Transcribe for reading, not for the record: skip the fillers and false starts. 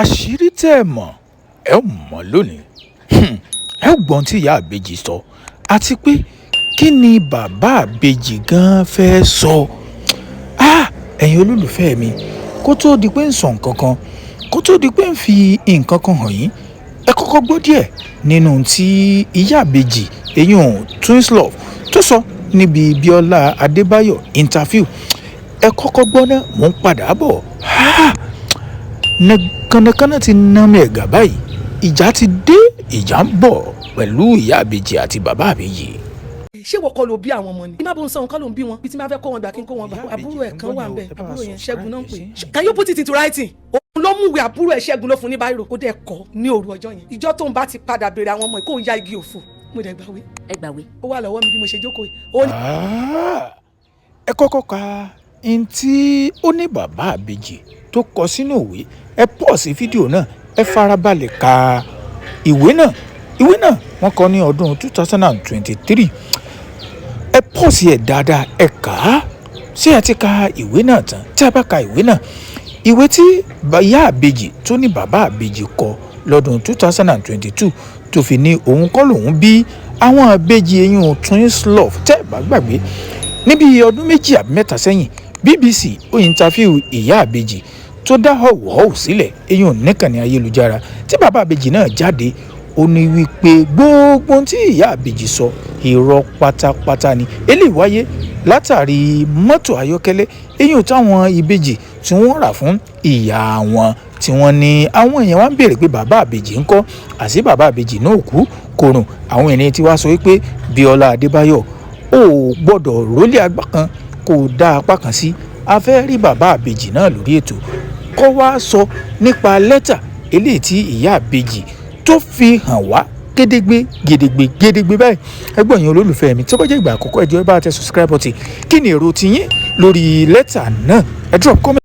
àṣírí tẹ́ ẹ mọ̀ ẹ ò mọ̀ lónìí. Ẹ ò gbọ́n tí ìyá àbèjì sọ àti pé kí ni bàbá àbèjì gan-an fẹ́ sọ. Ẹ̀yin olólùfẹ́ mi, kó tó di pé ń sọ nǹkan kan, kó tó di pé ń fi nǹkan kan hàn yín, ẹ kọ́kọ́ gbọ́ díẹ̀ nínú tí ìyá àbèjì eyín Twins Love tó sọ níbi Bíọ́lá Adébáyọ̀ interview. Ẹ kọ́kọ́ gbọ́ náà, mò ń padà bọ̀. Kànnàkànnà ti ná mi ẹ̀gà báyìí, ìjà ti dé, ìjà ń bọ̀ pẹ̀lú ìyá àbèjì àti bàbá àbèjì. Ṣé wọ́n kọ́ ló bí àwọn ọmọ ni? Bí má bó ń sọ nǹkan ló ń bí wọn. Bí tí má fẹ́ kó wọn gbà kí n kó wọn gbà. Àbúrò ẹ̀ kan wà ń bẹ̀. Àbúrò yẹn Ṣẹ́gun náà ń pè. Can you put it into writing? Òun ló mú ìwé àbúrò ẹ̀ Ṣẹ́gun ló fún ní báírò. Ó dẹ̀ kọ́ ní òru ọjọ́ yẹn. Ìjọ́ tó ń bá ti padà béèrè àwọn ọmọ yìí kó ń ya igi òfò. Mo dẹ̀ gbàwé. Ẹ gbàwé. Ó wà lọ́wọ́ mi bí mo ṣe jókòó yìí. Ẹ kọ́kọ́ ka n tí ó ní bàbá àbèjì tó kọ sínú ìwé. Ẹ pọ́ọ̀sì fídíò náà, ẹ farabalẹ̀ ka ìwé náà. Ìwé náà wọ́n kọ ní ọdún 2023. Ẹ pọ́ọ̀sì ẹ̀ dáadáa, ẹ kà á. Ṣé ẹ ti ka ìwé náà tán? Tí a bá ka ìwé náà, ìwé tí ìyá àbèjì tó ní bàbá àbèjì kọ lọ́dún 2022 tó fi ní òun kọ́ lòun bí àwọn àbèjì eyín Twins Love. Tẹ́ ẹ bá gbàgbé, níbi ọdún méjì àbí mẹ́ta sẹ́yìn, BBC ó interview ìyá àbèjì tó dá họ̀wọ̀họ̀ sílẹ̀ eyín níkànnì ayélujára tí bàbá àbèjì náà jáde. Ó ní wípé gbogbo tí ìyá àbèjì sọ irọ́ pátápátá ni. Eléyìí wáyé látàrí mọ́tò ayọ́kẹ́lẹ́ eyín táwọn ìbejì tí wọ́n rà fún ìyá wọn, tí wọ́n ní àwọn èèyàn wá ń béèrè pé bàbá àbèjì ńkọ́, àti bàbá àbèjì náà kú kòrùn. Àwọn ènìyàn ti wá sọ wípé Bíọ́lá Adébáyọ̀ ò gbọ́dọ̀ rólé agbá kan kó dá apá kan sí. A fẹ́ rí bàbá àbèjì náà lórí ètò kó wá sọ nípa lẹ́tà eléyìí tí ìyá àbèjì tó fi hàn wá gédégbé báyìí. Ẹgbọ́n yín olólùfẹ́ mi, tó bá jẹ́ ìgbà àkọ́kọ́ ẹ jọ̀ọ́ ẹ bá tẹ subscribe button. Kí ni èrò tiyín lórí lẹ́tà náà? Ẹ drop comment.